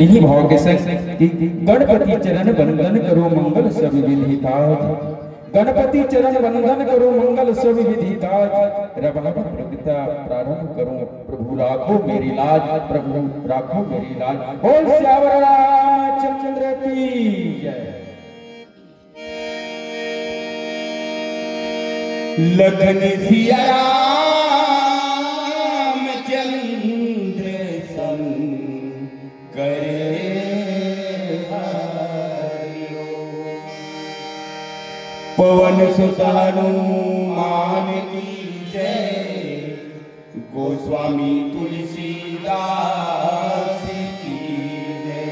इन्हीं भाव के संग कि गणपति चरण वंदन करो मंगल सब विधि काज, गणपति चरण वंदन करो मंगल सब विधि काज, रबाब प्रगटा प्रारंभ करो प्रभु राखो मेरी लाज, प्रभु राखो मेरी लाज। बोल श्यावर रामचंद्र की जय। लखन सिया पवन सुत हनुमान की जय, गोस्वामी तुलसीदास की जय।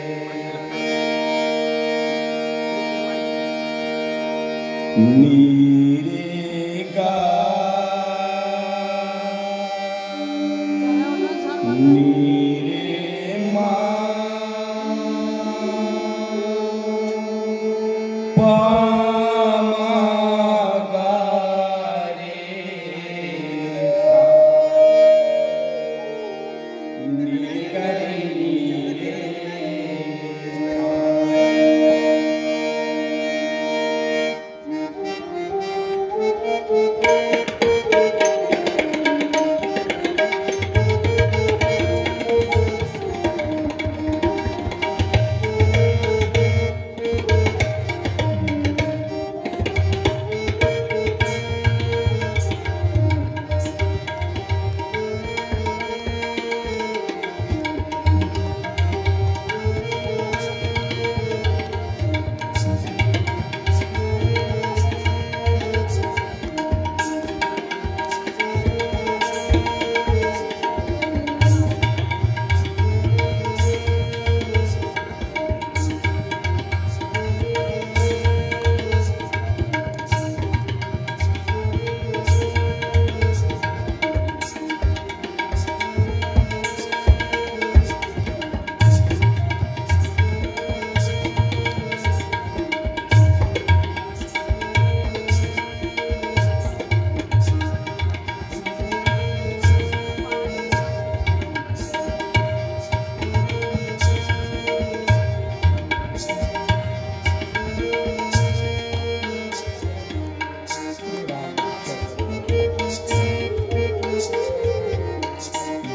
नीरे गा नीरे माँ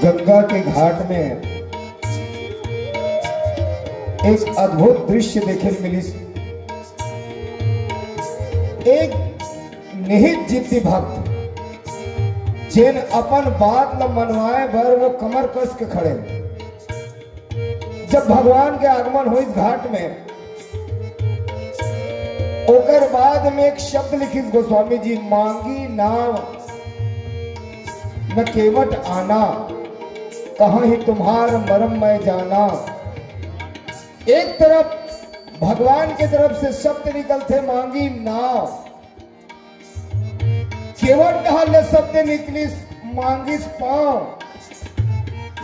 गंगा के घाट में एक अद्भुत दृश्य देखे मिली। एक निहित जिद्दी भक्त जिन अपन बात न मनवाए भर वो कमर कस के खड़े। जब भगवान के आगमन हो इस घाट में, ओकर बाद में एक शब्द लिखित गोस्वामी जी, मांगी नाव न केवट आना, कहां ही तुम्हार मरम मैं जाना। एक तरफ भगवान की तरफ से शब्द निकलते मांगी नाव, केवट कहा शब्द निकली मांगिस पांव।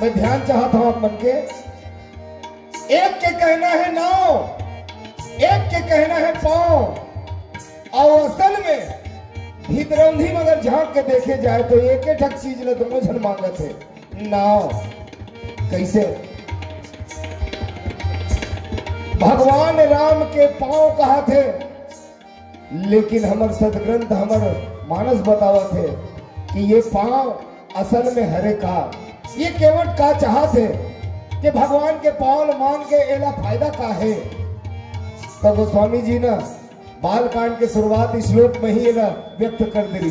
मैं ध्यान चाहता हूं आप मन के, एक के कहना है नाव, एक के कहना है पांव। और असल में भीतरंधी मगर झांक के देखे जाए तो एक ठक चीज न दोनों जन मांगत है। नाव कैसे? भगवान राम के पांव कहा थे, लेकिन हमर सदग्रंथ हमर मानस बतावा थे कि ये पांव असल में हरे का, ये केवट का चाहते कि भगवान के पांव मांग के एला फायदा का है। तो गोस्वामी जी ना बालकांड के शुरुआत श्लोक में ही एला व्यक्त कर दी।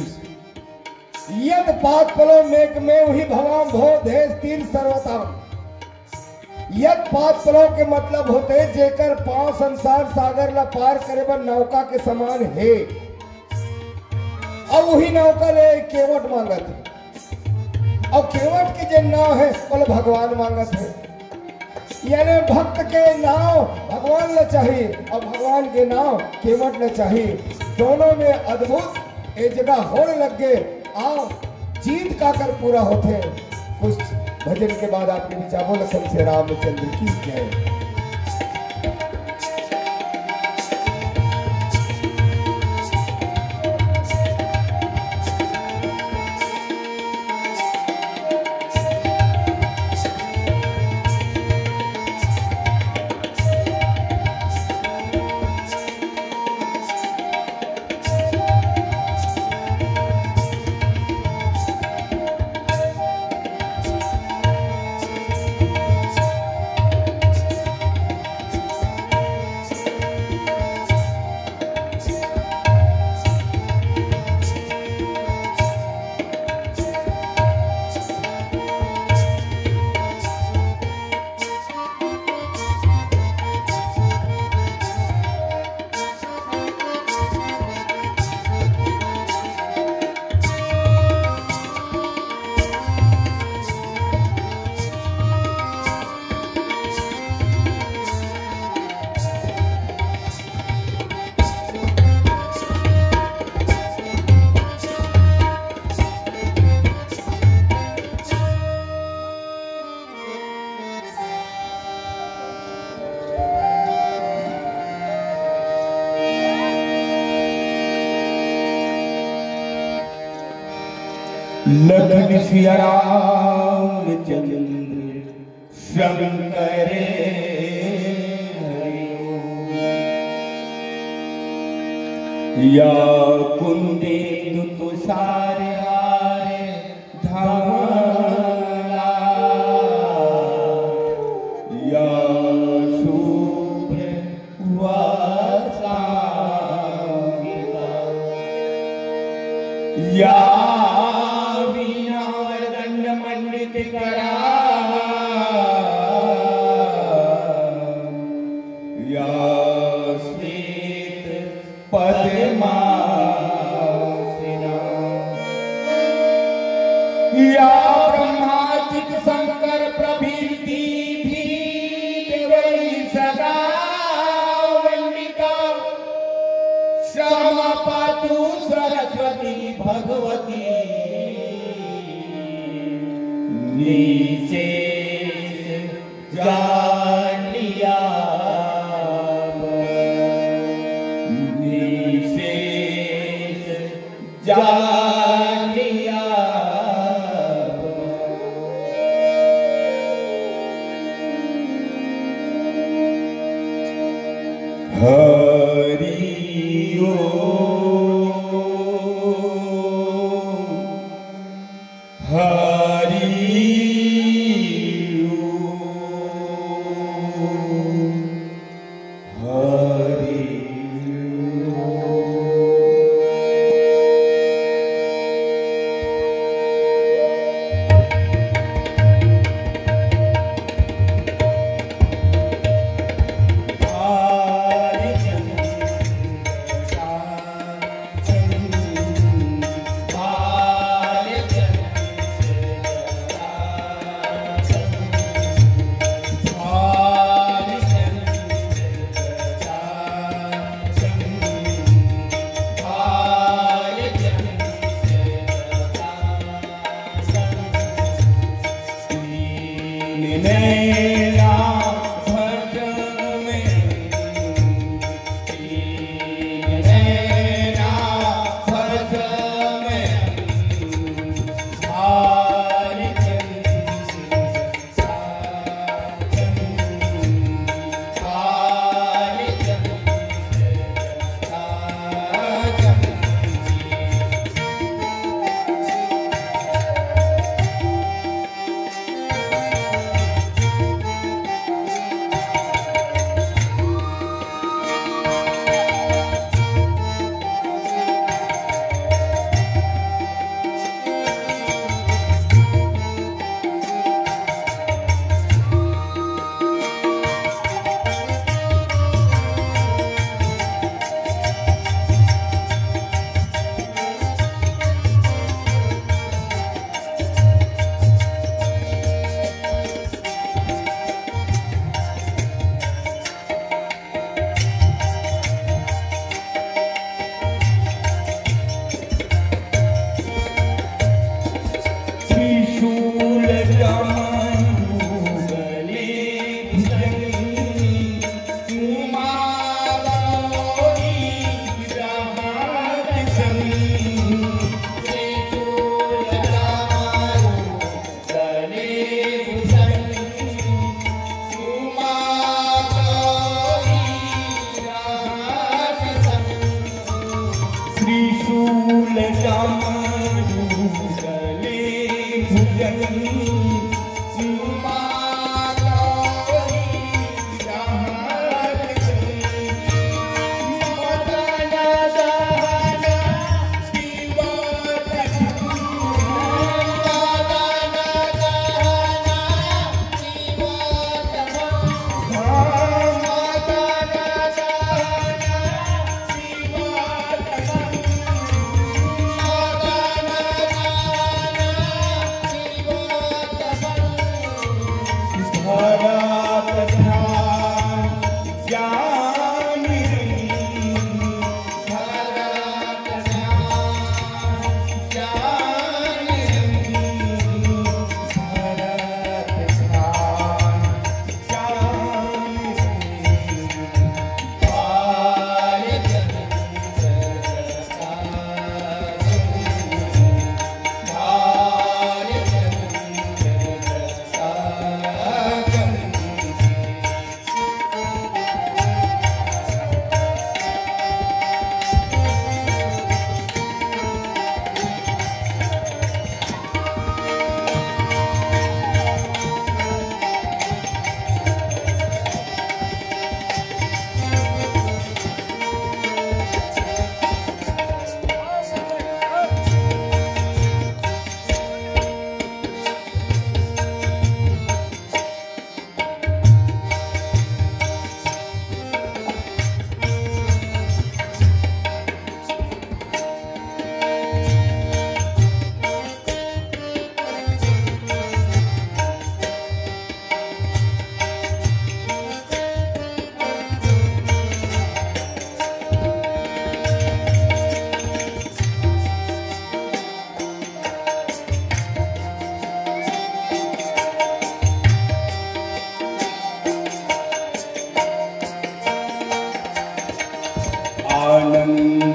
यद पात पलो मेघ में वही भवाम भो देश तीन सर्वताम। यद पात पलो के मतलब होते जेकर पांव संसार सागर ला पार करे बर नौका के समान है। और वही नौका ले केवट मांगत, और केवट के जो नाव है बोले भगवान मांगत है। यानी भक्त के नाव भगवान न चाहिए और भगवान के नाव केवट न चाहिए। दोनों में अद्भुत एक जगह होने लग गए। आओ जीत का कर पूरा होते। कुछ भजन के बाद आपके विचार बोल से रामचंद्र की जय। लखन सिया रामचंद्र शंकर या कुंदेन्दु तुषार हारे धवला या शुभ्र वस्त्रांगिता या वीणा वरदंड मंडित करा या श्वेत पद्मासना या ब्रह्मादिक शंकर प्रभृति भी देवई सदा वंदिता श्यामा पातु सरस्वती भगवती निशेष जानिया निशेष जानिया हरि ओम हरि ओम हरि ओम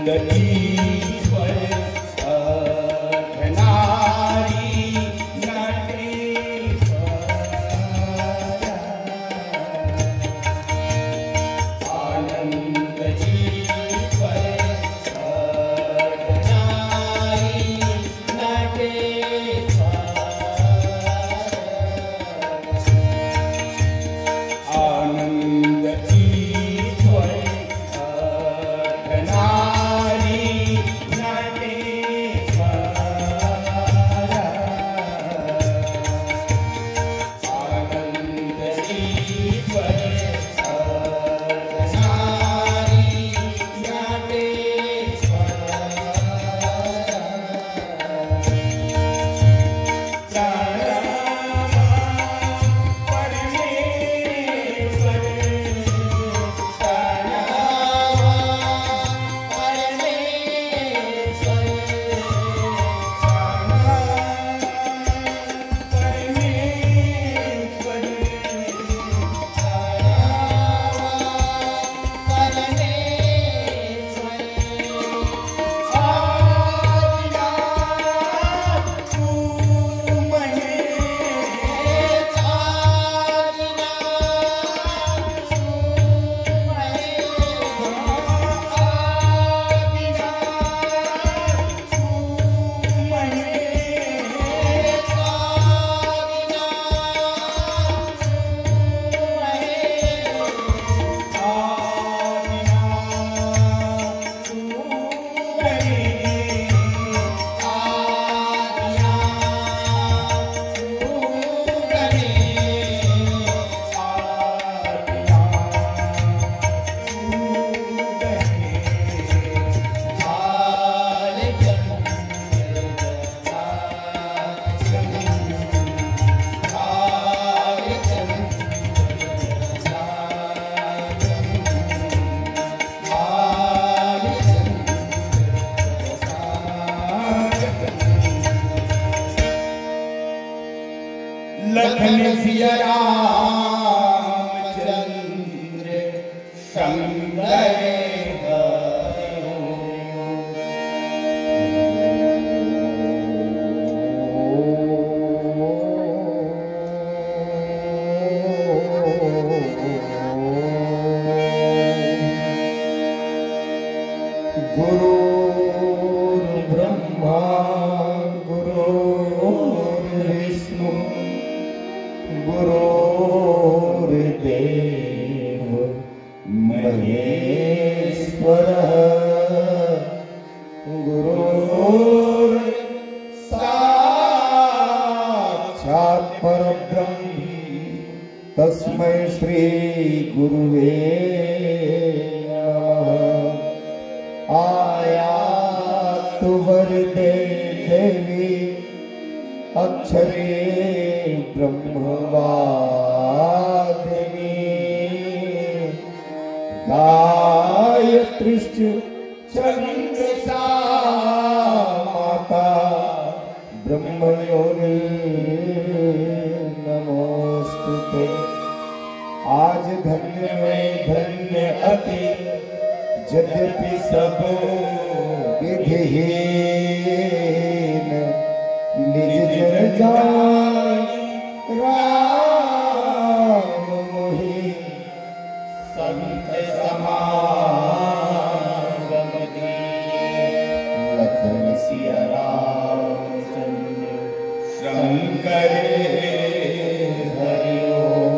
आनंद ईश्वर अर्धनारी नटेश्वर। आनंद ईश्वर अर्धनारी नटेश्वर। आनंद ईश्वर अर्धनारी नटेश्वर। आनंद ईश्वर अर्धनारी नटेश्वर। लखन सिया रामचंद्र शंकर गुरु ब्रह्मा गुरु विष्णु गुरुर्देव महेश्वर गुरुर् साक्षात् परब्रह्म तस्मै श्री गुरुवे नमः। आयातु वरदे देवी अक्षरे ब्रह्मवादिनी गायत्रीश्च छन्दसा माता ब्रह्मयोनि नमोस्तुते। आज धन्य में धन्य अति यद्यपि सब विधिहीन निज जन जाय राम मोहि संत समागम दीन। लखन सिया रामचंद्र शंकर हरि ओम।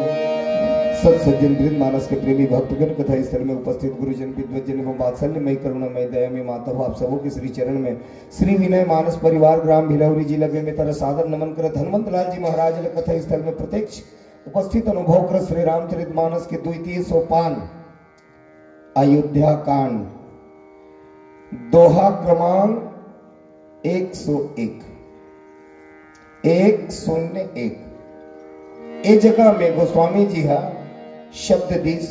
सत्सज्जन वृंद मानस के प्रेमी भक्तगण कथा स्थल में उपस्थित गुरुजन विद्वजन एवं वात्सल्यमय करुणामय दयामय माता आप सबों के श्री चरण में श्री विनय मानस परिवार ग्राम भिलौरी जिला में तरह सादर नमन करत हनुमंत लाल जी महाराज ने कथा स्थल में प्रत्यक्ष उपस्थित अनुभव कर श्री रामचरित मानस के द्वितीय सोपान अयोध्या कांड दोहा क्रमांक 101 इस जगह में गोस्वामी जी हा शब्द दिस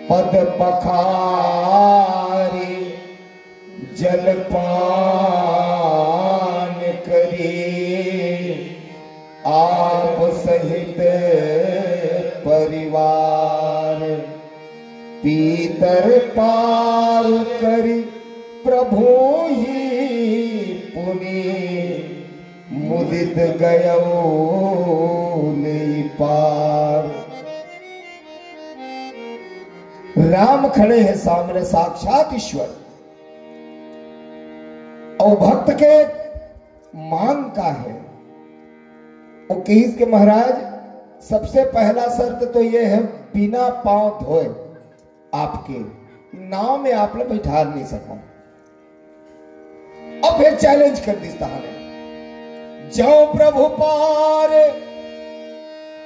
पद पखारी जलपान करी आप सहित परिवार पीतर पार करी प्रभु ही पुनि मुदित गयो ले पार। राम खड़े हैं सामने, साक्षात ईश्वर, और भक्त के मांग का है। वो कहिस के महाराज सबसे पहला शर्त तो ये है, बिना पांव धोए आपके नाव में आप लोग बैठा नहीं सको। और फिर चैलेंज कर दी ने, जाओ प्रभु पार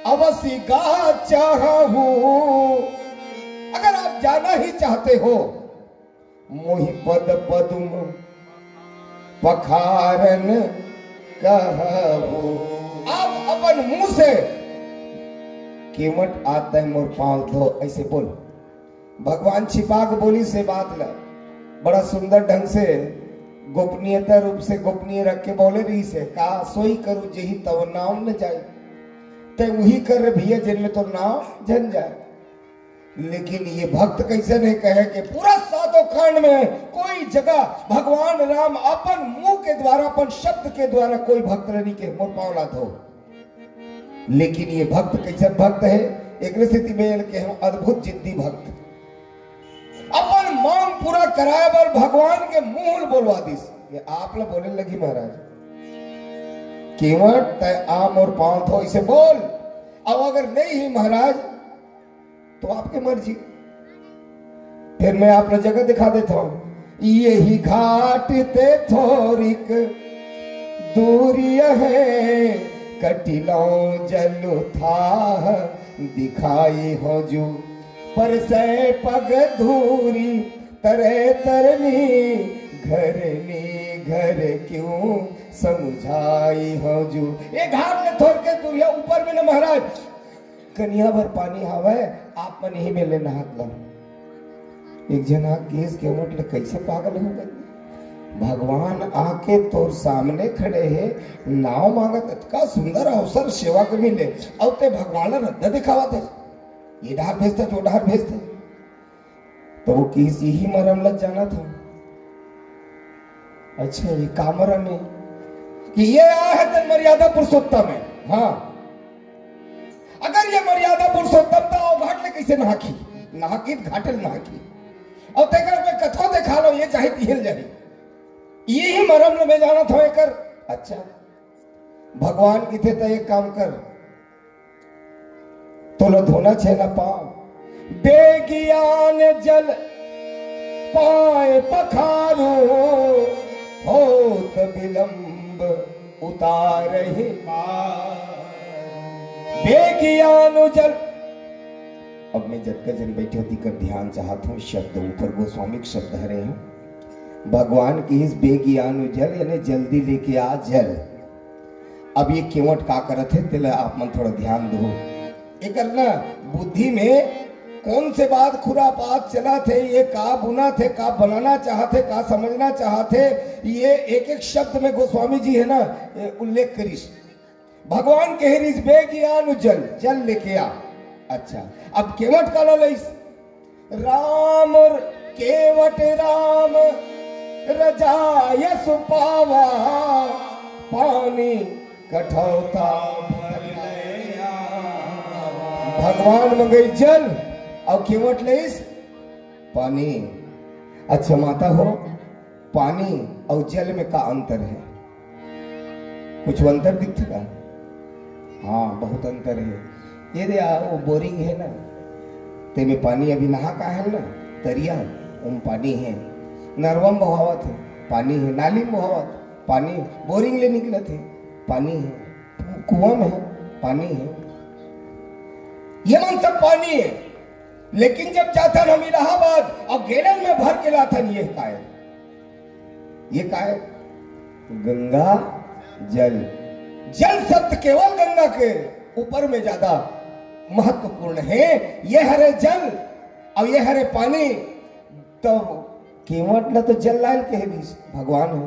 अवश्य गा चाहूं। अगर आप जाना ही चाहते हो, मोहि पद पदुम पखारन कहू। आप अपन मुंह से केवट आता है मोर पांव धो, ऐसे बोल। भगवान छिपा के बोली से बात ला, बड़ा सुंदर ढंग से गोपनीयता रूप से गोपनीय रख के बोले रही से का सोई करू जही तव नाम न जाए, ते वही कर भैया जिनमें तो नाम जन जाए। लेकिन ये भक्त कैसे नहीं कहे कि पूरा सातों खंड में कोई जगह भगवान राम अपन मुंह के द्वारा, अपन शब्द के द्वारा कोई भक्त नहीं के मोर पावला धो। लेकिन ये भक्त कैसे भक्त है, एक स्थिति में के हम अद्भुत जिद्दी भक्त, अपन मांग पूरा कराए पर भगवान के मुंह बोलवा दिस। ये आप लोग बोलने लगी महाराज केवट तय आम और पांव धो, इसे बोल। अब अगर नहीं ही महाराज तो आपकी मर्जी। फिर मैं आप लोग जगह दिखा देता हूं। यही घाट ते थोरिक दूरी है, कटिलो जल था दिखाई हो जू, पर से पग धूरी तरे तरनी, घर क्यों समझाई हो जू। ये घाट में थोड़ के दूरिया ऊपर में न महाराज कनिया भर पानी हवे, आप मन ही में लेना हाथ लो। एक जना केस के मतलब कैसे पागल हो गए, भगवान आके तोर सामने खड़े हैं, नाव मांगत, का सुंदर अवसर सेवा के मिले, और ते भगवान रद्दा दिखावा थे, ये डार भेजता जो डार भेजते। तो वो किसी ही मरम लग जाना था। अच्छा ये कामरा में कि ये आया है तो मर्यादा पुरुषोत्तम है। हाँ अगर ये मर्यादा पुरुषोत्तम था, और घाट ले कैसे नहाकी, नहाकी घाटल नहाकी, और तेकर में कथो देखा लो, ये चाहे तिहल जाए, ये ही मरम में जाना था कर। अच्छा भगवान की थे तो एक काम कर, तो लो धोना छे ना पाओ, बेगियान जल पाए पखारो, होत विलंब उतारहि बेगियान जल। अब मैं जब का जन बैठे होती कर ध्यान चाहता हूँ, शब्द ऊपर गोस्वामी शब्द हरे हैं भगवान की इस बेगियान जल, यानी जल्दी लेके आ जल। अब ये केवट का करत है, तिला आप मन थोड़ा ध्यान दो। एक ना बुद्धि में कौन से बात खुरापात चला थे, ये का बुना थे, का बनाना चाहते, का समझना चाहते, ये एक एक शब्द में गोस्वामी जी है ना उल्लेख करीश। भगवान कह रही बेगियान जल, जल लेके आ। अच्छा अब केवट का लो राम और केवट राम रजायस पावा, पानी कठौता भगवान मंगई जल और केवट ले पानी। अच्छा माता हो, पानी और जल में का अंतर है, कुछ अंतर दिखता का? हाँ बहुत अंतर है। ये दे वो बोरिंग है ना, ते में पानी अभी नहा का है ना, तरिया उम पानी है, नरवम बहावत है पानी है, नाली में बहावत पानी, बोरिंग ले निकले थे पानी है, कुआं में है पानी है, ये मन सब पानी है। लेकिन जब जाता हम इलाहाबाद और गैलन में भर के लाता, ये काय, ये काय गंगा जल। जल शब्द केवल गंगा के ऊपर में ज्यादा महत्वपूर्ण है। ये हरे जल और ये हरे पानी, तो केवट ना तो जल लाल के भगवान हो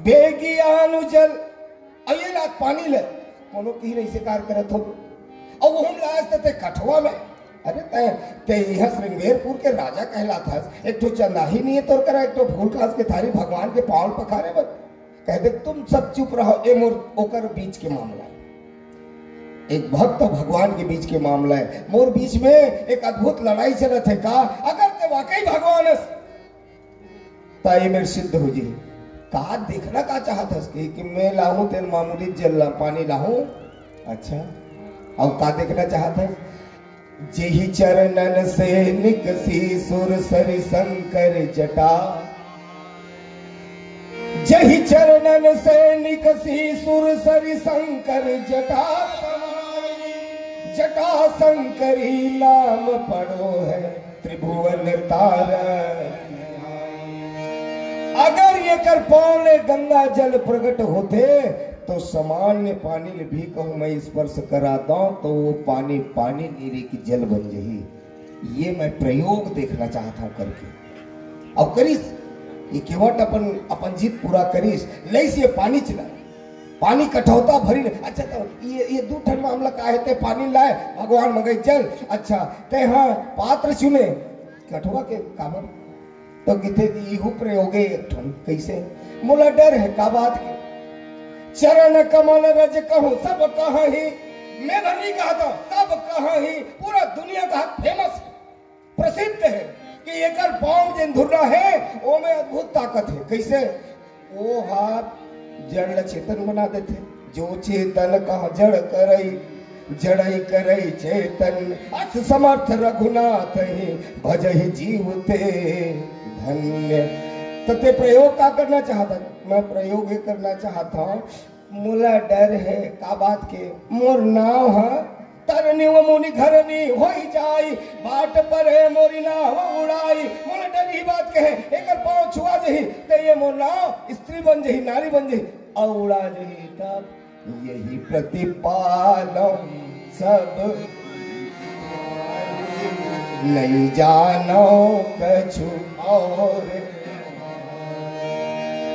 बेगियानु जल, और ये लात पानी ले कोनो की नहीं से कार करत हो, और वो हम लाए थे कठवा में अरे तय ते यहाँ श्रृंगेरपुर के राजा कहलाता है, एक तो चंदा ही नहीं है तो करा, एक तो फूल खास के थारी भगवान के पाँव पखारे बस। कह दे तुम सब चुप रहो, ए मोर ओकर बीच के मामला है, एक भक्त भगवान के बीच के मामला है। मोर बीच में एक अद्भुत लड़ाई चलत है का, अगर ते वाकई भगवान है ताई मेरे सिद्ध हो जी। का देखना का चाहत है कि मैं लाहूं तेन मामूली जल पानी लाहूं, अच्छा और का देखना चाहता है? जेहि चरणन से निकसी सुर सरि शंकर जटा, जेहि चरणन से निकसी सुर सरि शंकर जटा, जटा शंकरी नाम पड़ो है त्रिभुवन तारण। अगर ये कर पौने गंगा जल प्रकट होते तो सामान्य पानी भी कहूं मैं स्पर्श करा दूं तो वो पानी पानी नीरे की जल बन जाही। ये मैं प्रयोग देखना चाहता हूं करके, अब करीस ये केवट अपन जीत पूरा करीस लईस ये पानी चला, पानी कठौता भरी। अच्छा तो ये दू ठन मामला का है, ते पानी लाए भगवान मगई जल, अच्छा ते हाँ पात्र चुने कठुआ के कामर तो किथे इहु प्रयोगे कैसे? मुला डर है का बात के, चरण कमल रज कहूं सब कहा ही, मैं नहीं कहा था सब कहा ही, पूरा दुनिया का फेमस प्रसिद्ध है कि एकर पांव जिन धुर्रा है वो में अद्भुत ताकत है। कैसे? वो हाथ जड़ चेतन बना देते, जो चेतन कहा जड़ करई, जड़ई करई चेतन, अस समर्थ रघुनाथ ही भजहि जीव ते धन्य। तो ते प्रयोग का करना चाहता? मैं प्रयोग करना चाहता हूँ। मुला डर है का बात के, मोर नाव है तरनी वो मुनि घरनी होई जाई, बाट पर है मोरी नाव उड़ाई। मोला डर ही बात कहे, एकर पाँव छुआ जही ते ये मोर नाव स्त्री बन जही, नारी बन जही और उड़ा जही। तब यही प्रतिपालम सब नहीं जानो कछु और,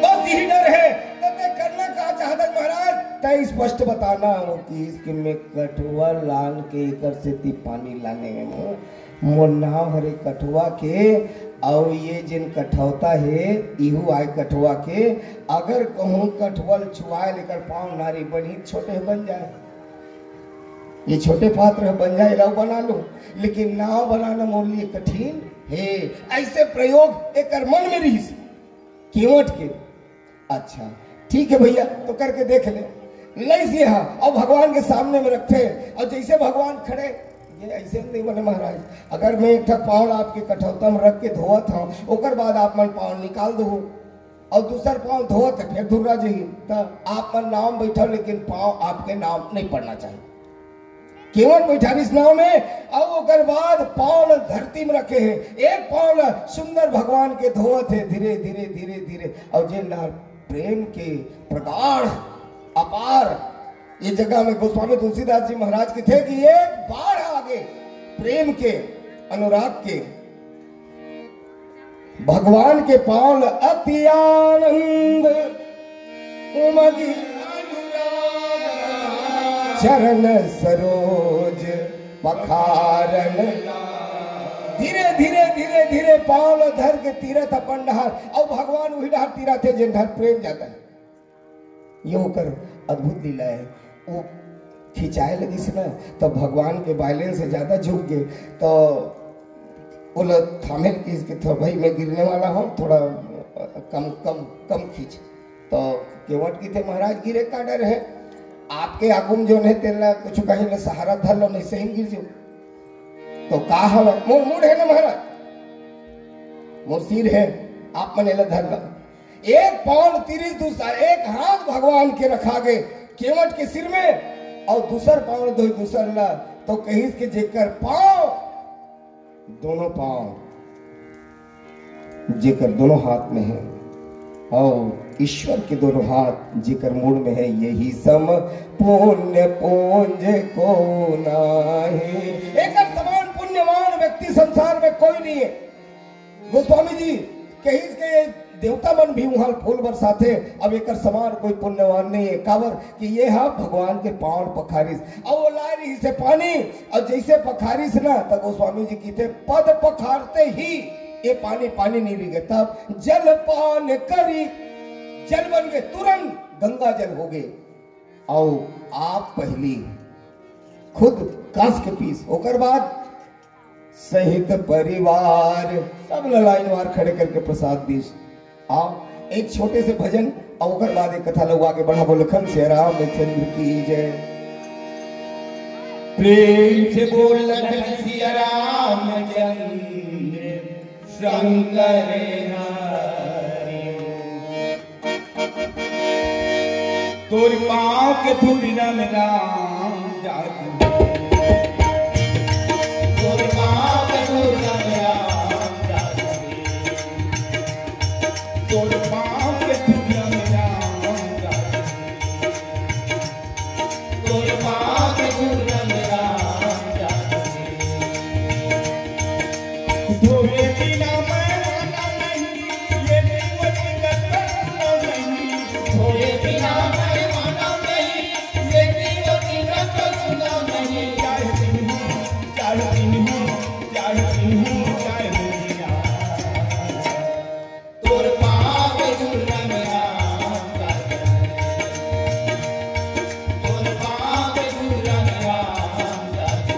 बस यही डर है। तो करना क्या चाहता महाराज? तय स्पष्ट बताना हो कि इसके में कठुआ लान के एकर से ती पानी लाने में मोर नाव हरे कठुआ के, और ये जिन कठौता है इहू आए कठुआ के। अगर कहूँ कठुअल छुआए लेकर पाँव नारी बनी, छोटे बन जाए, ये छोटे पात्र बन जाए लव बना लो, लेकिन नाव बनाना मोर लिए कठिन है। ऐसे प्रयोग एक मन में रही केवट के। अच्छा ठीक है भैया, तो करके देख ले। लईस हाँ और भगवान के सामने में रखे, और जैसे भगवान खड़े, ये ऐसे नहीं बने महाराज। अगर मैं एक पाँव आपके कठौता में रख के धोवत हूँ, ओकर बाद आप मन पाँव निकाल दो और दूसर पाँव धोवत है फिर धुर्रा जाइए, तो आप मन नाव बैठो लेकिन पाँव आपके नाव नहीं पड़ना चाहिए। केवल बैठारिस नाव में, और ओकर बाद पाँव धरती में रखे हैं, एक पाँव सुंदर भगवान के धोवत है धीरे धीरे धीरे धीरे। और जे प्रेम के प्रगाढ़ अपार ये जगह में गोस्वामी तुलसीदास जी महाराज के थे कि एक बाढ़ आगे प्रेम के अनुराग के, भगवान के पाँव अति आनंद उमगी चरण सरोज पखारन। धीरे धीरे धीरे धीरे पाँव धर के तीरथ अपन डहार, और भगवान वही डहार तीरथ है जिन डहार प्रेम जाता है। ये होकर अद्भुत लीला है। वो खिंचाए लगी से ना, तो भगवान के बैलेंस से ज्यादा झुक गए, तो बोला थामे इसके तो भाई मैं गिरने वाला हूँ, थोड़ा कम कम कम खींच। तो केवट की थे महाराज गिरे का डर है, आपके आगुम जो नहीं तेला कुछ कहीं ले सहारा धर लो, नहीं सही गिर जाओ। तो कहा है मोर मुड़ है ना महाराज, मोर सिर है, आप मन एला धर लो। एक पाँव तिरिस दूसरा, एक हाथ भगवान के रखा गए केवट के सिर में, और दूसर पाँव दो दूसर ला। तो कहीं के जेकर पाँव दोनों पाँव जेकर दोनों हाथ में है, और ईश्वर के दोनों हाथ जेकर मूड में है, यही सम पुण्य पुंज को नाही। एक समान पुण्यवान व्यक्ति संसार में कोई नहीं है। गोस्वामी जी कहीं के देवता मन भी वहां फूल बरसाते। अब एक समान कोई पुण्यवान नहीं है कावर कि ये हा भगवान के पावन पखारिस। अब वो ला रही से पानी और जैसे पखारिस ना तब गोस्वामी जी कहते पद पखारते ही ये पानी पानी नहीं रह गया। तब जल पान करी जल बन गए, तुरंत गंगा जल हो गए। आओ आप पहली खुद काश के पीस होकर बाद सहित परिवार सब ललाइन वार खड़े करके प्रसाद दीस। आओ एक छोटे से भजन और ओकर बाद एक कथा लोग आगे बढ़ा। बोल लखन से रामचंद्र की जय। प्रेम से बोल लखन सिया रामचंद्र शंकर हरि। तोर पाँव के धूल रंग राम जादू, तोर पाँव के धूल रंग राम जादू, तोर पाँव के धूल रंग राम जादू, तोर पाँव के धूल रंग राम जादू। धोए बिना मैं माना नहीं, ये जीवन का तत्व नहीं। धोए बिना मैं माना नहीं, ये जीवन का तत्व नहीं। चाहे दिन हो, चाहे दिन हो, चाहे दिन हो, चाहे दुनिया, तोर पाँव के धूल रंग राम जादू, तोर पाँव के धूल रंग राम जादू।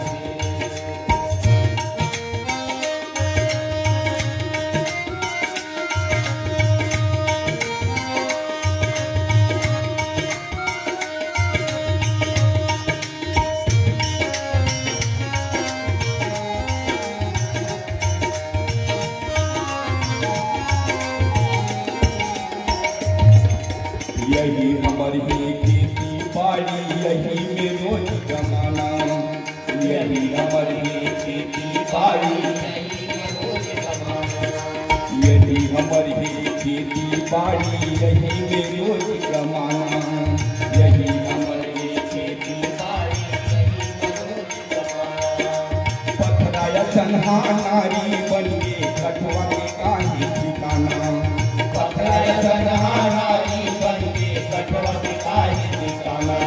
यही हमारी खेती बाड़ी, यही में रोज कमाना। यही हमारी खेती बाड़ी, यही में रोज कमाना। यही हमारी खेती बाड़ी, यही में रोज कमाना। यही हमारी खेती बाड़ी, यही में रोज कमाना। पथराया तन्हा नारी बन के कठवा के काहे ठिकाना। पथराया तन्हा नारी बन के कठवा के काहे ठिकाना।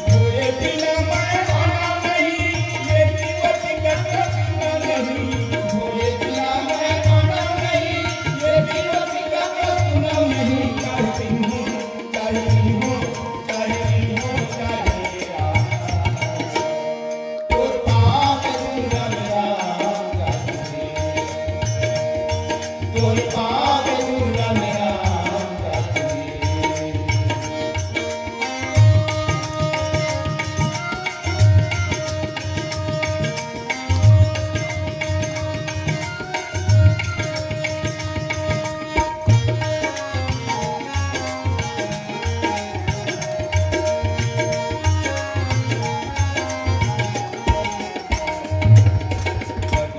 धोए बिना मैं माना नहीं, ये जीवन का तत्व नहीं। धोए बिना मैं माना नहीं, ये जीवन का तत्व नहीं। चाहे दिन हो, चाहे दिन हो, चाहे दिन हो, चाहे रात, तोर पाँव के धूल रंग राम जादू, तोर पाँव के धूल रंग राम जादू।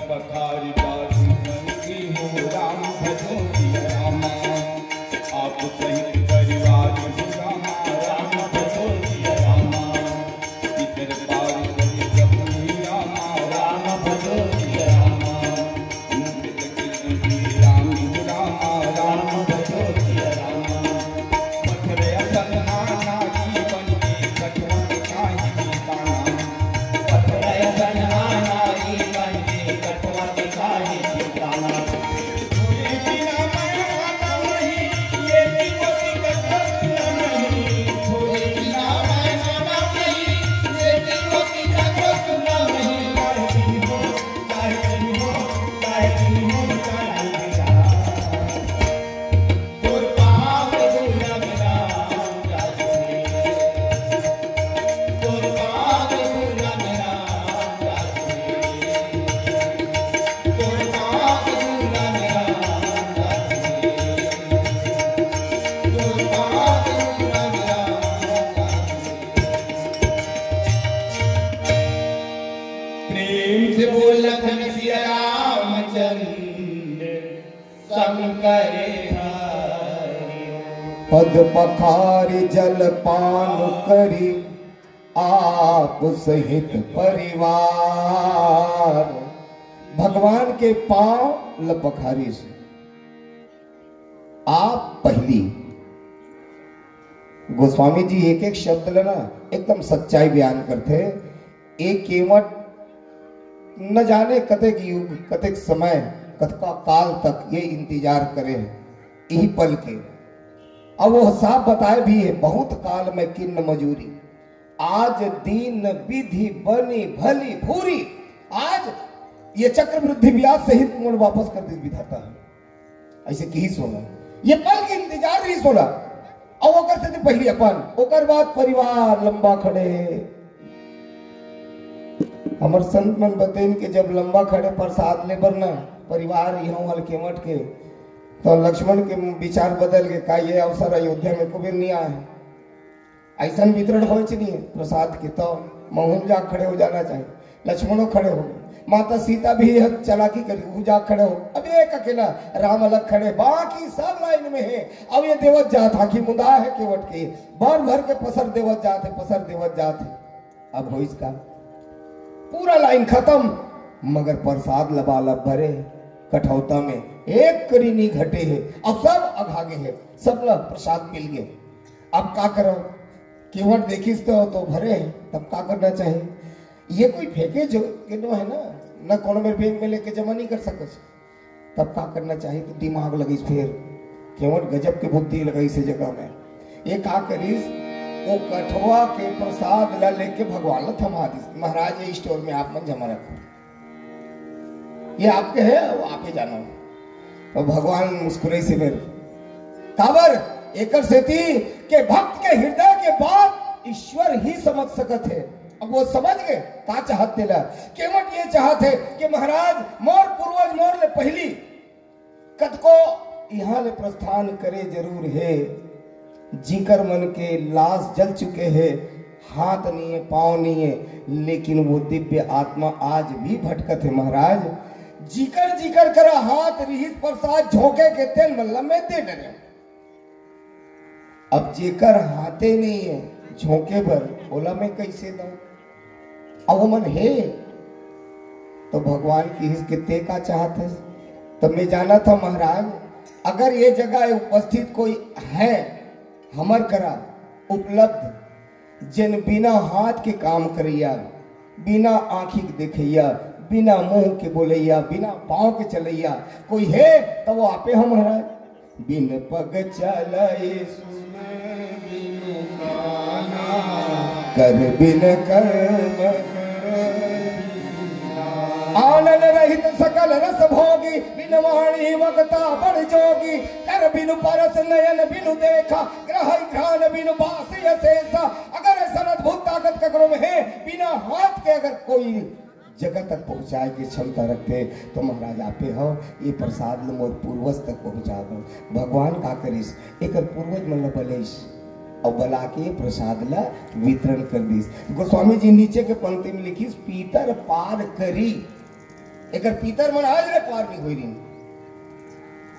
बखारी दासी बनती हो राम भजो सिया रामा। आप सहित परिवार हो रामा, राम भजो सिया रामा। इधर पार करी प्रभु ही रामा, राम भजो सिया रामा। मुझे लगी राम हो रामा, राम भजो सिया रामा। पथरे तन्हा नारी बन के कठवा के काहे ठिकाना। पथरे तन्हा नारी बन के कठवा के काहे ठिकाना। धोए बिना मैं माना नहीं, ये जीवन का तत्व नहीं। धोए बिना मैं माना नहीं, ये जीवन का तत्व नहीं। चाहे दिन हो, चाहे दिन हो, चाहे दिन हो, चाहे रात, तोर पाँव के धूल रंग राम जादू, तोर पाँव के धूल रंग राम जादू, तोर पाँव के धूल रंग राम जादू, तोर पाँव के धूल रंग राम जादू। प्रेम से बोल लखन सिया रामचंद्र शंकर हरि। पद पखारी जल पान करी आप सहित परिवार। भगवान के पांव लपखारी से आप पहली। गोस्वामी जी एक एक शब्द लेना एकदम सच्चाई बयान करते। एक केवट न जाने कतेक युग कतेक समय कतका काल तक ये इंतजार करे यही पल के। अब वो साफ बताए भी है, बहुत काल में किन्न मजूरी, आज दीन विधि बनी भली भूरी। आज ये चक्रवृद्धि ब्याज सहित मोड़ वापस कर दी विधाता है। ऐसे की ही सोना ये पल के इंतजार नहीं सोना। और वो करते थे पहली अपन, ओकर बाद परिवार लंबा खड़े। हमर संत मन बतेन के जब लंबा खड़े प्रसाद ले बरना परिवार यहाँ वाल के मट के, तो लक्ष्मण के विचार बदल के का ये अवसर अयोध्या में कुबेर नहीं आया है, ऐसा वितरण हो नहीं है प्रसाद के, तो मोहन जा खड़े हो जाना चाहिए। लक्ष्मणों खड़े हो गए, माता सीता भी चलाकी करी, वो जा खड़े हो। अब एक अकेला राम अलग खड़े, बाकी सब लाइन में है। अब ये देवत जात हाकी मुदा है केवट के, भर भर के पसर देवत जात है, पसर देवत जात है। अब हो इसका पूरा लाइन खत्म, मगर प्रसाद लबालब भरे कठौता में एक करी नहीं घटे है। अब सब अघागे है, सब लोग प्रसाद मिल गए। अब का करो, केवट देखिस तो भरे है, तब का करना चाहिए? ये कोई फेंके जो है ना कोनो में बैंक में लेके जमा नहीं कर सकते, तब का करना चाहिए? तो दिमाग लगी फिर केवट गजब के बुद्धि लगी से जगह में। ये का करीस, वो कठवा के प्रसाद ला लेके भगवान थमा दी, महाराज ये स्टोर में आप मन जमा रखो, ये आपके है, वो आप ही जानो। और भगवान मुस्कुराई से फिर काबर एकर सेती के भक्त के हृदय के बात ईश्वर ही समझ सकत है। अब वो समझ गए का चाहते ला। केवट ये चाहते कि महाराज मोर पूर्वज मोर ले पहली कद को यहाँ ले प्रस्थान करे जरूर है, जीकर मन के लाश जल चुके हैं, हाथ नहीं है पांव नहीं है, लेकिन वो दिव्य आत्मा आज भी भटकत है। महाराज जीकर जीकर करा हाथ रिहित प्रसाद झोंके के तेल मल्ला में दे डरे। अब जेकर हाथे नहीं है झोंके भर बोला मैं कैसे दऊं? अब वो मन है तो भगवान की हिस्से ते का चाहत है। तो मैं जाना था महाराज, अगर ये जगह उपस्थित कोई है हमर करा उपलब्ध, जिन बिना हाथ के काम करैया, बिना आंखी के देखैया, बिना मुंह के बोलैया, बिना पांव के चलैया कोई है तो वो आपे हम महाराज। बिन पग चले कर बिन कर्म आनंद रहित सकल रस भोगी, बिन वाणी वक्ता बड़ जोगी, कर बिनु परस नयन बिनु देखा, ग्रह घ्राण बिनु बासी अशेषा। अगर ऐसा अद्भुत ताकत ककरो में है, बिना हाथ के अगर कोई जगह तक पहुंचाए की क्षमता रखते तो महाराज आपे हो। ये प्रसाद मोर पूर्वज तक पहुंचा दो। भगवान का करिस एक पूर्वज मन बलेस और बला के प्रसाद ला वितरण कर दीस। गोस्वामी जी नीचे के पंक्ति में लिखिस पीतर पार करी, एक पीतर मन आज रे पार नहीं हुई रही।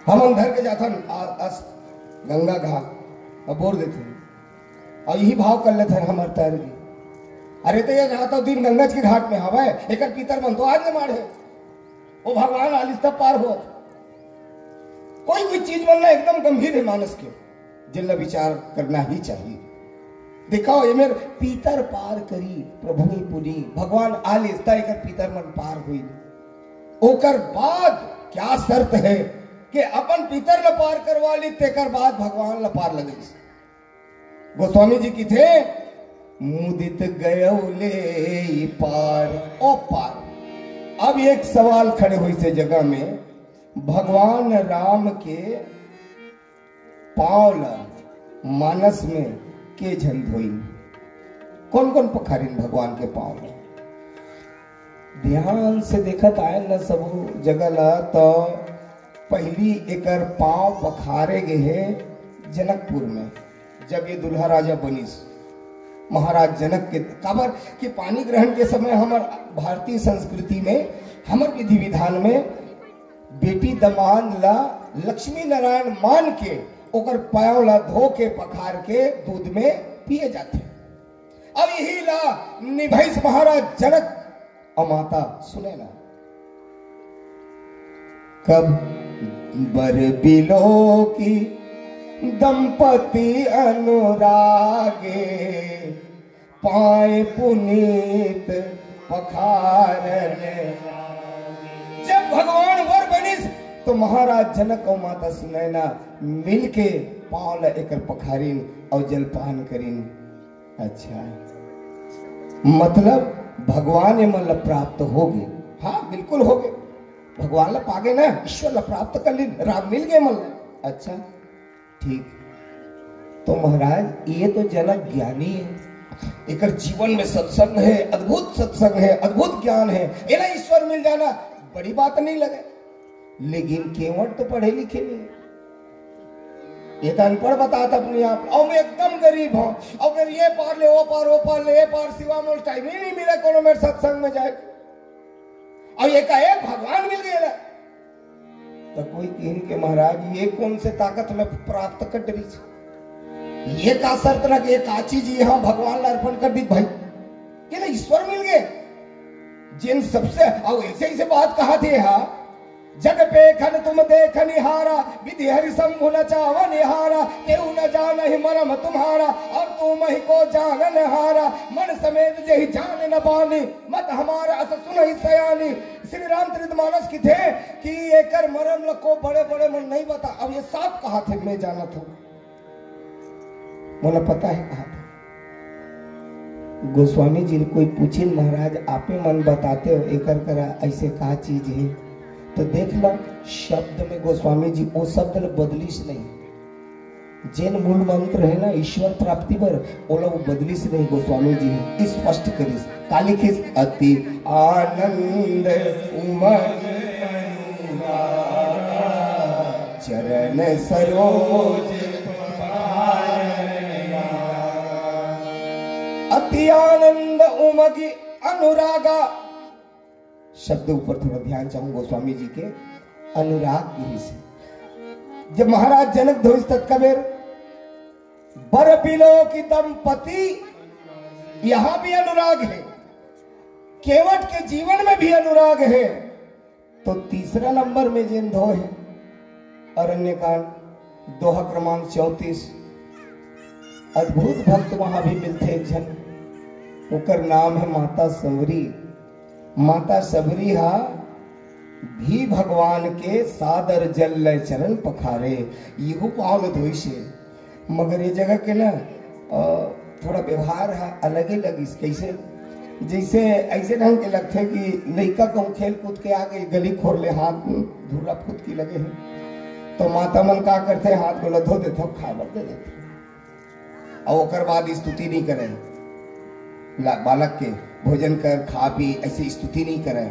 हम अंधर के जाथन गंगा घाट और बोल देते और यही भाव कर लेते हमारे तैर की। अरे तो ये जाता दिन गंगा के घाट में हवा है, एक पीतर मन तो आज न मारे वो भगवान आलिस तब पार हो। कोई चीज बनना एकदम गंभीर है मानस के, जिला विचार करना ही चाहिए। दिखाओ ये मेरे पीतर पार करी प्रभु ने पुली, भगवान आलिस ता एक पीतर मन पार हुई। ओकर बाद क्या शर्त है कि अपन पीतर न पार करवा ली, तेकर बाद भगवान न पार लगे। गोस्वामी जी की थे मुदित गयोले पार ओ पार। अब एक सवाल खड़े हुई से जगह में, भगवान राम के पावला मानस में के झन धोई, कौन कौन पखारिन भगवान के पांव में? ध्यान से देखत आए न सब जगह ला तो पहली एकर पांव पखारे गए हैं जनकपुर में, जब ये दुल्हा राजा बनिस महाराज जनक के काबर कि पानी ग्रहण के समय हमार भारतीय संस्कृति में हमार विधि विधान में बेटी दमाद ला लक्ष्मी नारायण मान के ओकर पांव ला धो के पखार के दूध में पिए जाते। अब यही ला निभैस महाराज जनक और माता सुने ना, कब बर बिलो की दंपति अनुरागे पाए पुनीत पखारने। जब भगवान वर बनिस तो महाराज जनक और माता सुनैना मिलके पाँव ला एकर पखारिन और जलपान करिन। अच्छा, मतलब भगवान ये मन प्राप्त हो गए। हाँ बिल्कुल हो गए, भगवान ला पागे ना, ईश्वर ला प्राप्त कर ली, राम मिल गए मन। अच्छा ठीक, तो महाराज ये तो जनक ज्ञानी है, एकर जीवन में सत्संग है, अद्भुत सत्संग है, अद्भुत ज्ञान है, ये ना ईश्वर मिल जाना बड़ी बात नहीं लगे। लेकिन केवट तो पढ़े लिखे नहीं, ये तो अनपढ़ बताता अपने आप, और मैं एकदम गरीब हूँ, और फिर ये पार ले वो पार, वो पार ले ये पार, सिवा मोल टाइम ही नहीं मिले कोनो मेरे सत्संग में जाए, और ये कहे भगवान मिल गया ना। तो कोई कहन के महाराज ये कौन से ताकत में प्राप्त कर दी, ये का शर्त रख, ये का चीज यहाँ भगवान ला अर्पण कर दी भाई, ये ना ईश्वर मिल गए जिन सबसे। और ऐसे ही से बात कहा थी, हाँ जग पे खन तुम देख निहारा, विधि हरि शंभु न चाव निहारा, केहू न जान ही मरम तुम्हारा, और तुम ही को जान हारा, मन समेत जही जान न बानी, मत हमारा अस सुन ही सयानी। श्री रामचरितमानस की थे कि एकर मरम लको बड़े बड़े मन नहीं बता। अब ये साफ कहा थे, मैं जाना था, मुझे पता है कहा था। गोस्वामी जी कोई पूछे महाराज आपे मन बताते हो एकर करा ऐसे कहा चीज है, तो देख लो शब्द में गोस्वामी जी वो शब्द बदलिश नहीं, जिन मूल मंत्र है ना ईश्वर प्राप्ति पर वो लोग बदलिश नहीं, गोस्वामी जी स्पष्ट करिस। काली खिस अति आनंद उमग चरण सरोज, अति आनंद उमगी अनुरागा। शब्द ऊपर थोड़ा ध्यान चाहूं गोस्वामी जी के, अनुराग की से। जब महाराज जनक धोइस तत्कबीर बर बिलो की दंपति, यहां भी अनुराग है, केवट के जीवन में भी अनुराग है। तो तीसरा नंबर में जिन धो है अरण्यकांड दोहा क्रमांक 34, अद्भुत भक्त वहां भी मिलते एक जन, उकर नाम है माता संवरी। माता सबरी हा भी भगवान के सादर जल चरण पखारे, यहू पावल धोइसे। मगर ये जगह के ना थोड़ा व्यवहार है अलग ही लगी, कैसे जैसे ऐसे ढंग के लगते कि लड़का को खेल कूद के आ गई, गली खोर ले हाथ धूरा फूद की लगे हैं, तो माता मन का करते हाथ को लधो देते खा दे देते, और ओकर बाद स्तुति नहीं करे, बालक के भोजन कर खा पी ऐसे स्तुति नहीं करे,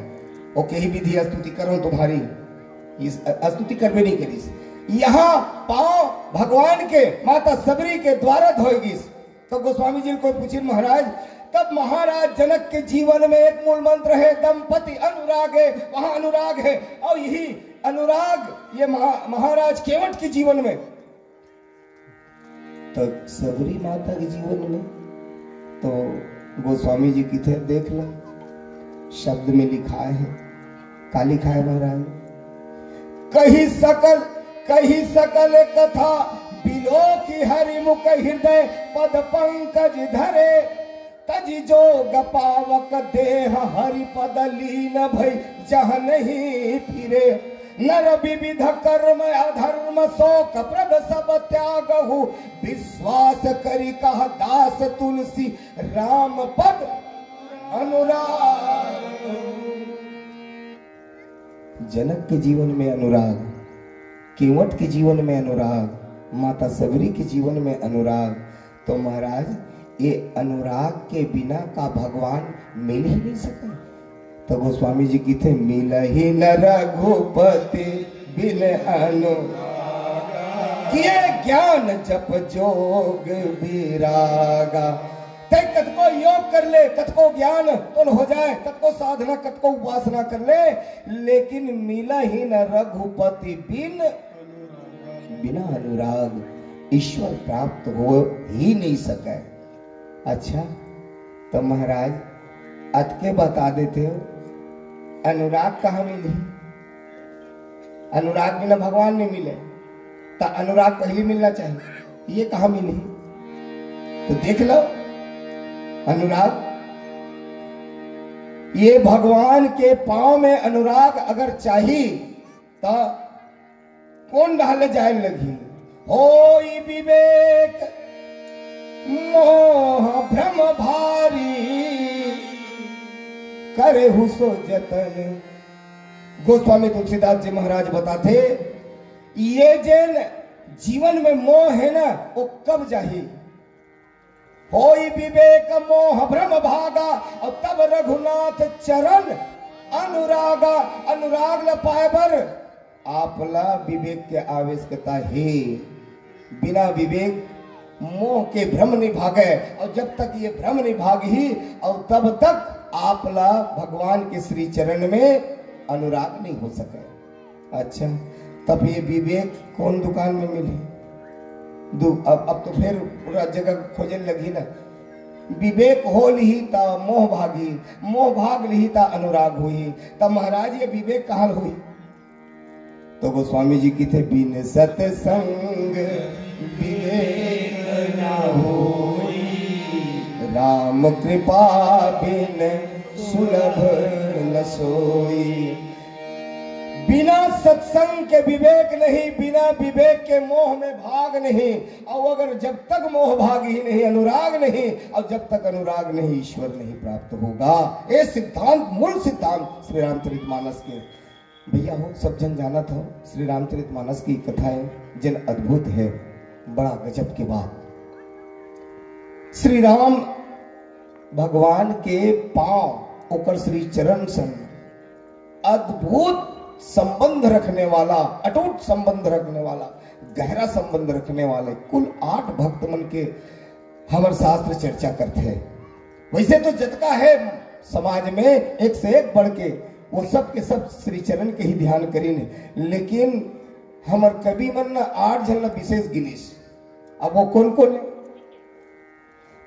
वो कहीं भी दिया स्तुति करो तुम्हारी, स्तुति करबे नहीं करीस। यहाँ पांव भगवान के माता सबरी के द्वारा धोएगी। तो गोस्वामी जी को पूछे महाराज, तब महाराज जनक के जीवन में एक मूल मंत्र है दंपति अनुराग है, वहां अनुराग है, और यही अनुराग ये महाराज केवट के जीवन में, तो सबरी माता के जीवन में तो गोस्वामी जी की थे देख लो शब्द में लिखा है, का लिखा है महाराज, कही सकल कथा बिलो की हरि मुख हृदय पद पंकज धरे, तजी जो गपावक देह हरि पद लीन भई जह नहीं फिरे, नर विविध कर्म अधर्म शोक प्रद सब त्यागहु, विश्वास करी कह दास तुलसी राम पद अनुराग। जनक के जीवन में अनुराग, केवट के जीवन में अनुराग, माता सबरी के जीवन में अनुराग, तो महाराज ये अनुराग के बिना का भगवान मिल ही नहीं सका। तो गोस्वामी जी की थे मिल ही न रघुपति बिन अनुराग, किए ज्ञान जप जोग विरागा। कत को योग कर ले, कत को ज्ञान तो हो जाए, कत को साधना, कत को उपासना कर ले, लेकिन मिला ही न रघुपति बिना अनुराग ईश्वर प्राप्त हो ही नहीं सके। अच्छा तो महाराज अतके बता देते हो अनुराग कहाँ मिली, अनुराग बिना भगवान नहीं मिले, तो अनुराग पहले मिलना चाहिए, ये कहाँ मिली? तो देख लो अनुराग, ये भगवान के पांव में अनुराग अगर चाहिए तो कौन डाले जाए लगी? होई विवेक मोह भ्रम भारी, करे हुसो जतन। गोस्वामी तुलसीदास जी महाराज बताते, ये जन जीवन में मोह है ना, वो कब जाही? होई विवेक मोह भ्रम भागा, और तब रघुनाथ चरण अनुरागा। अनुराग न पाए बर आपला विवेक के आवश्यकता है। बिना विवेक मोह के भ्रम नहीं भागे, और जब तक ये भ्रम नहीं भागी और तब तक आपला भगवान के श्री चरण में अनुराग नहीं हो सके। अच्छा, तब ये विवेक कौन दुकान में मिले? अब तो फिर पूरा जगह खोजने लगी ना। विवेक हो ली ता मोह भागी, मोह भाग ली ता अनुराग हुई। तब महाराज ये विवेक कहाँ हुई? तो गोस्वामी जी की थे, बिन सत्संग विवेक ना होई, राम कृपा बिन सुलभ न सोई। बिना सत्संग के विवेक नहीं, बिना विवेक के मोह में भाग नहीं, और अगर जब तक मोह भाग ही नहीं, अनुराग नहीं, और जब तक अनुराग नहीं, ईश्वर नहीं प्राप्त होगा। ये सिद्धांत, मूल सिद्धांत श्री रामचरितमानस के। भैया हो सब जन जाना था, श्री रामचरितमानस की कथाएं जन अद्भुत है, बड़ा गजब के बात। श्री राम भगवान के पांव ओकर श्री चरण सन अद्भुत संबंध रखने वाला, अटूट संबंध रखने वाला, गहरा संबंध रखने वाले कुल 8 भक्त मन के हमार शास्त्र चर्चा करते हैं। वैसे तो जतका है समाज में एक से एक बढ़ के, वो सब के सब श्री चरण के ही ध्यान करीन, लेकिन हमार कवि मन ना 8 जन विशेष गिनीस। अब वो कौन कौन है?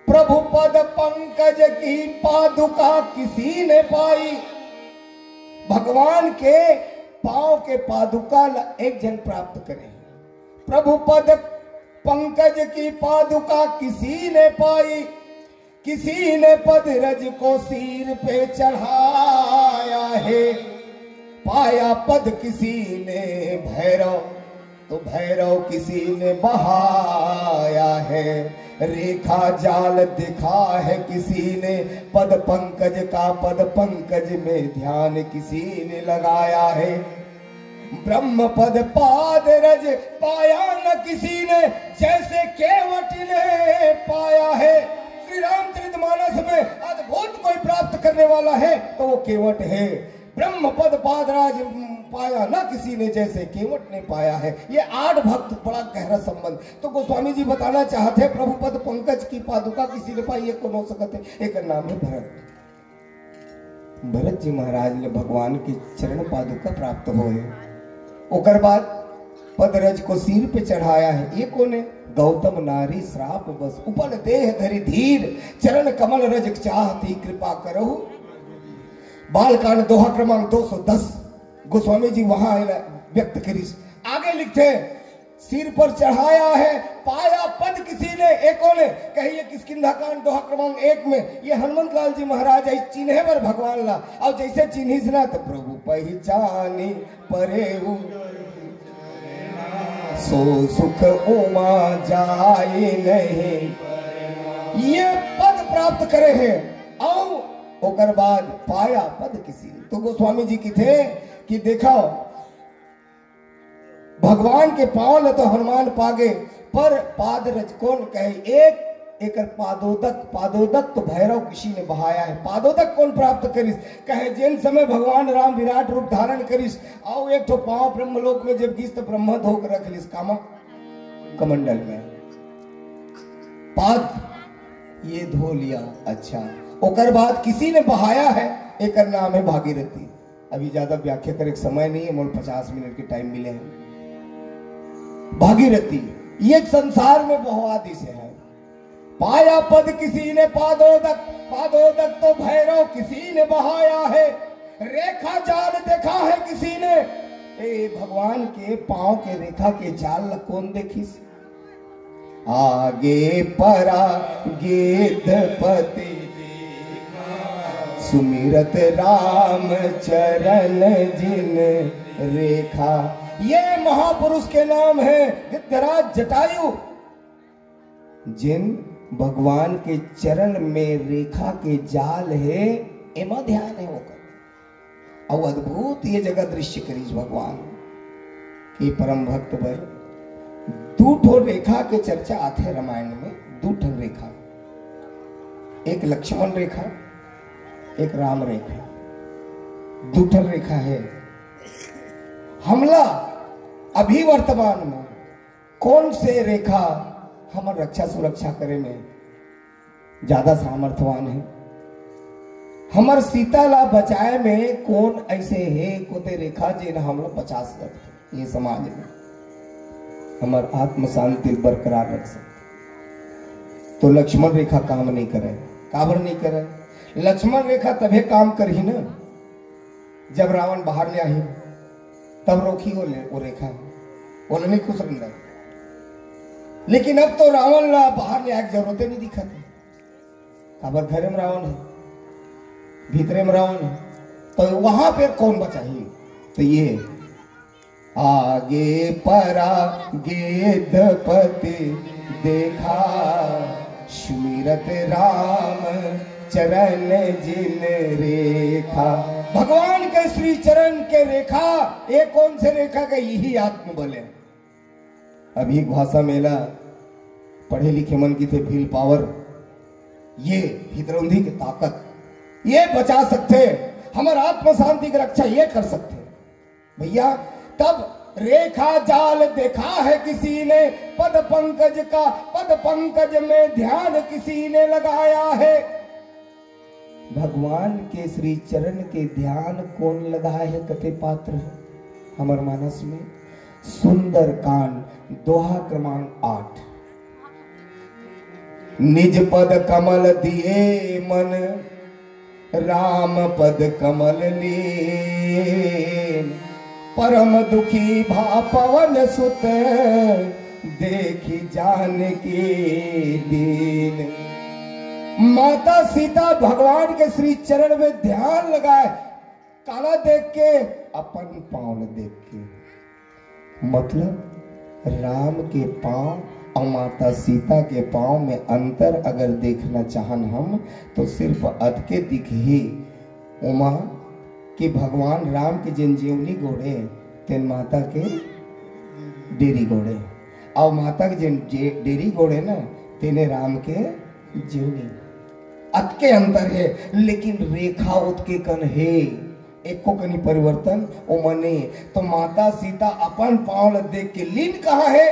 प्रभु पद पंकज की पादुका किसी ने पाई। भगवान के पांव के पादुका एक जन प्राप्त करे। प्रभु पद पंकज की पादुका किसी ने पाई, किसी ने पद रज को सिर पे चढ़ाया है। पाया पद किसी ने भैरव, तो भैरव किसी ने बहाया है। रेखा जाल दिखा है किसी ने, पद पंकज का पद पंकज में ध्यान किसी ने लगाया है। ब्रह्म पद पाद रज पाया न किसी ने, जैसे केवट ने पाया है। श्री रामचरितमानस में अद्भुत कोई प्राप्त करने वाला है तो वो केवट है। ब्रह्म पद पादराज पाया ना किसी ने, जैसे केवट ने पाया है। ये 8 भक्त, बड़ा गहरा संबंध। तो गोस्वामी जी बताना चाहते हैं, प्रभु पद पंकज की पादुका किसी ने पाई, ये कौन हो सकते हैं? एक नाम है भरत। भरत जी महाराज ने भगवान के चरण पादुका प्राप्त हुए। ओकर बाद पदरज को सिर पे चढ़ाया है। ये कौन है? गौतम नारी श्राप बस, उपल देह धरि धीर, चरण कमल रज चाहती कृपा करो। बालकांड दोहा क्रमांक 210 गोस्वामी जी वहां व्यक्त करी। आगे लिखते हैं, सिर पर चढ़ाया है, पाया पद किसी ने। एक ने कहिए किष्किंधा कांड दोहा क्रमांक 1 में ये हनुमंत लाल जी महाराज चिन्हे पर भगवान ला, और जैसे चिन्हिस ना तो प्रभु पहचानी परे सो सुख उमा जाए नहीं। ये पद प्राप्त करे हैं। और ओकर बाद पाया पद किसी ने। तो गोस्वामी जी की थे कि देखो भगवान के पांव न तो हनुमान पागे, पर पादरज कौन कहे? एक पादोदक, पादोदक तो भैरव किसी ने बहाया है। पादोदक कौन प्राप्त करिस? कहे जिन समय भगवान राम विराट रूप धारण करिस, आओ एक तो पांव ब्रह्मलोक में जब गिस तो ब्रह्म धोक रख लिस कामा कमंडल में, पाद ये धो लिया। अच्छा, ओकर बाद किसी ने बहाया है, एक नाम है भागीरथी। अभी ज्यादा व्याख्या करे समय नहीं है, मोल 50 मिनट के टाइम मिले हैं। भागीरथी ये संसार में बहुआदि से है। पाया पद किसी ने पादोदक, पादोदक तो भैरव किसी ने बहाया है। रेखा जाल देखा है किसी ने, ए भगवान के पांव के रेखा के जाल कौन देखिस? आगे परा गिद्धपति सुमिरत राम चरण जिन रेखा। ये महापुरुष के नाम है गिद्धराज जटायु, जिन भगवान के चरण में रेखा के जाल है, एमा ध्यान है होकर। और अद्भुत ये जगह दृश्य करीज भगवान के परम भक्त भर। दो ठो रेखा के चर्चा आते रामायण में, दो ठो रेखा, एक लक्ष्मण रेखा, एक राम रेखा, दो ठो रेखा है। हमला अभी वर्तमान में कौन से रेखा हमार रक्षा सुरक्षा करे में ज्यादा सामर्थ्यवान है? हमार सीता ला बचाए में कौन ऐसे है कोते रेखा जिन्हें हम लोग बचा सकते? ये समाज में हमार आत्म शांति बरकरार रख सकते। तो लक्ष्मण रेखा काम नहीं करे। काबर नहीं करे? लक्ष्मण रेखा तभी काम कर ही ना जब रावण बाहर ले आई, तब रोकी वो रेखा, वो नहीं खुश रहा। लेकिन अब तो रावण ला बाहर ले आए जरूरत नहीं दिखा थी। काबर घरे में रावण है, भीतरे में रावण है, तो वहां पे कौन बचाही? तो ये आगे परा गिद्धपति देखा सुमिरत राम चरण जिन रेखा। भगवान के श्री चरण के रेखा, ये कौन से रेखा का? यही आत्मबल है। अभी एक भाषा मेला पढ़े लिखे मन की थे फील पावर, ये भीतरौंधी की ताकत, ये बचा सकते, हमारा आत्म शांति की रक्षा ये कर सकते भैया। तब रेखा जाल देखा है किसी ने, पद पंकज का पद पंकज में ध्यान किसी ने लगाया है। भगवान के श्री चरण के ध्यान कौन लगाए है? कते पात्र है हमार मानस में। सुंदर कांड दोहा क्रमांक 8। निज पद कमल दिए मन, राम पद कमल लीन, परम दुखी भा पवन सुत, देखी जानकी दीन। माता सीता भगवान के श्री चरण में ध्यान लगाए, काला देख के, अपन पांव देख के। मतलब राम के पांव और माता सीता के पांव में अंतर अगर देखना चाहन हम, तो सिर्फ अध के दिख ही उमा कि भगवान राम के जिन जीवनी गोड़े तेन माता के डेरी गोड़े, और माता के जिन डेरी गोड़े ना तेने राम के जीवनी। अत के अंतर है, लेकिन रेखा उत्के कन है, एको कनी परिवर्तन ओ मने। तो माता सीता अपन पांव देख के लीन कहाँ है?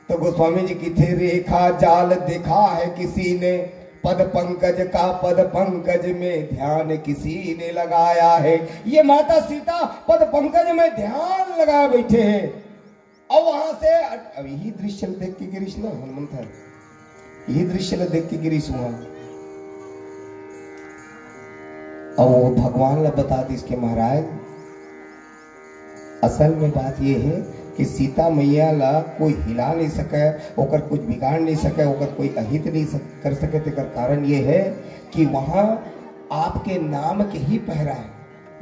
तो गोस्वामी जी की थे रेखा जाल देखा है किसी ने, पद पंकज का पद पंकज में ध्यान किसी ने लगाया है। ये माता सीता पद पंकज में ध्यान लगाए बैठे हैं। और वहां से अब यही दृश्य देख के गिरीश ना हनुमंत है, यही दृश्य देख के गिरीश हुआ और वो भगवान ला बता दी इसके महाराज। असल में बात ये है कि सीता मैया ला कोई हिला नहीं सके, ओकर कुछ बिगाड़ नहीं सके, ओकर कोई अहित नहीं कर सके। तेकर कारण ये है कि वहां आपके नाम के ही पहरा है,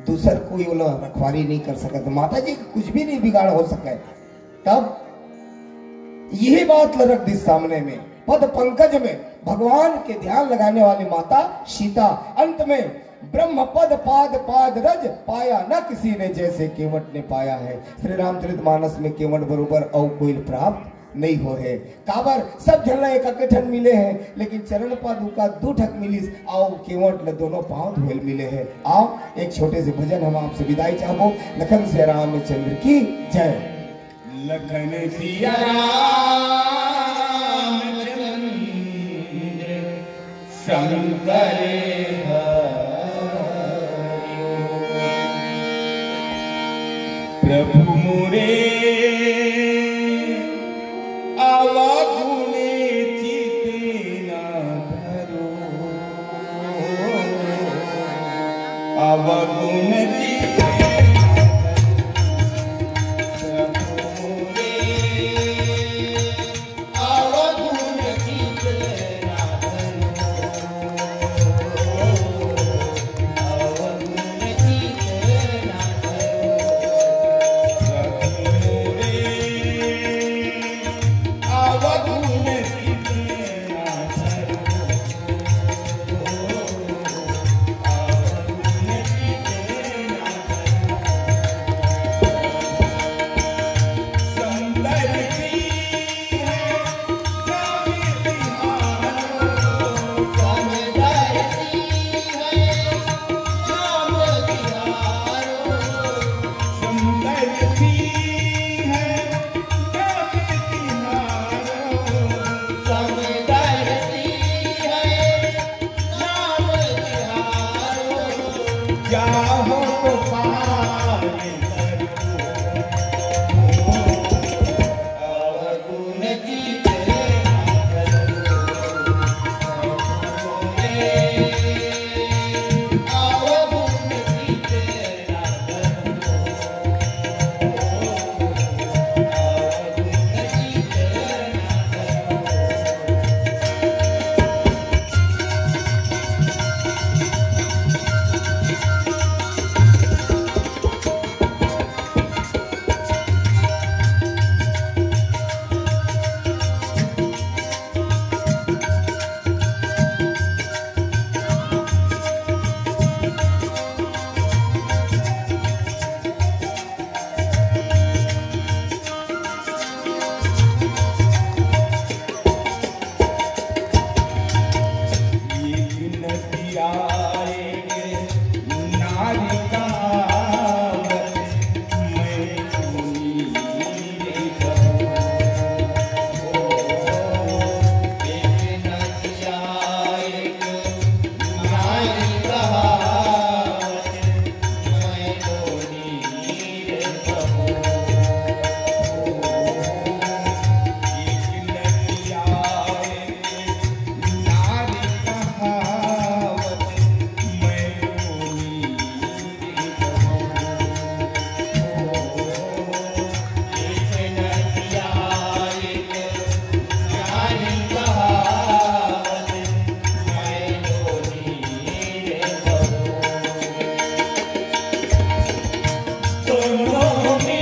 दूसर कोई वाला रखवारी नहीं कर सके। तो माता जी कुछ भी नहीं बिगाड़ हो सके। तब यही बात रख दी सामने में, पद पंकज में भगवान के ध्यान लगाने वाली माता सीता। अंत में ब्रह्म पद पाद पाद रज पाया न किसी ने जैसे केवट ने पाया है। श्री रामचरितमानस में केवट बरोबर और कोई प्राप्त नहीं हो है। काबर सब जन एक अकेठन मिले हैं, लेकिन चरण पादु का दो ठक मिली आओ केवट न दोनों पांव धोल मिले हैं। आओ एक छोटे से भजन हम आपसे विदाई चाहो। लखन से रामचंद्र की जय। लखन सिया रामचंद्र शंकर प्रभु मुरे अवगुणे चित न धरो, अवगुण चित बरसी है नाम तिहारो संग बरसी है नाम तिहारो जाहो पार अवगुण जीते अवगुण जीते दोनों में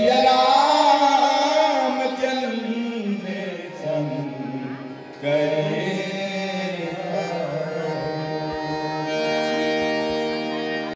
सिया राम